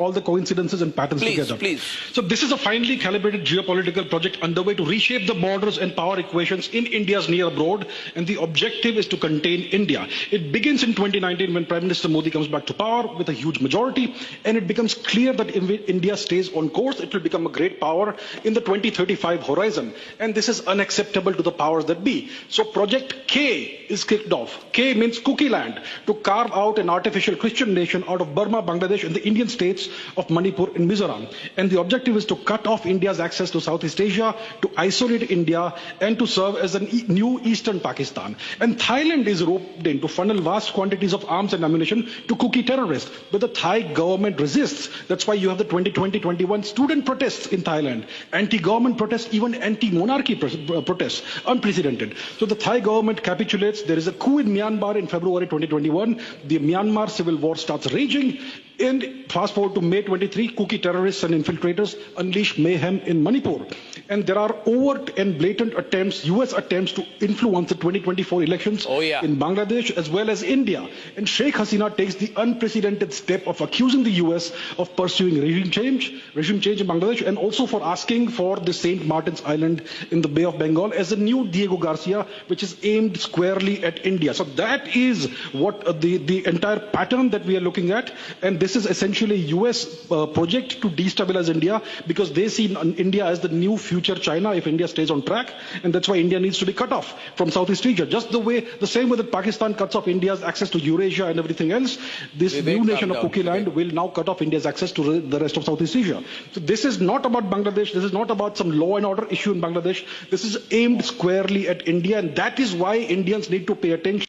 all the coincidences and patterns together. Please. So this is a finely calibrated geopolitical project underway to reshape the borders and power equations in India's near abroad, and the objective is to contain India. It begins in 2019 when Prime Minister Modi comes back to power with a huge majority, and it becomes clear that if India stays on course, it will become a great power in the 2035 horizon. And this is unacceptable to the powers that be. So Project K is kicked off. K means Cookie Land, to carve out an artificial Christian nation out of Burma, Bangladesh, and the Indian states of Manipur and Mizoram. And the objective is to cut off India's access to Southeast Asia, to isolate India, and to serve as a new Eastern Pakistan. And Thailand is roped in to funnel vast quantities of arms and ammunition to Kuki terrorists. But the Thai government resists. That's why you have the 2020-21 student protests in Thailand, anti-government protests, even anti-monarchy protests, unprecedented. So the Thai government capitulates. There is a coup in Myanmar in February 2021. The Myanmar civil war starts raging. And fast forward to May 23, Kuki terrorists and infiltrators unleash mayhem in Manipur. And there are overt and blatant attempts, US attempts, to influence the 2024 elections in Bangladesh as well as India. And Sheikh Hasina takes the unprecedented step of accusing the US of pursuing regime change in Bangladesh, and also for asking for the St. Martin's Island in the Bay of Bengal as a new Diego Garcia, which is aimed squarely at India. So that is what the entire pattern that we are looking at. And this is essentially a US project to destabilize India, because they see India as the new future China if India stays on track. And that's why India needs to be cut off from Southeast Asia. Just the same way that Pakistan cuts off India's access to Eurasia and everything else, this new nation of Kuki Land will now cut off India's access to the rest of Southeast Asia. So this is not about Bangladesh. This is not about some law and order issue in Bangladesh. This is aimed squarely at India. And that is why Indians need to pay attention.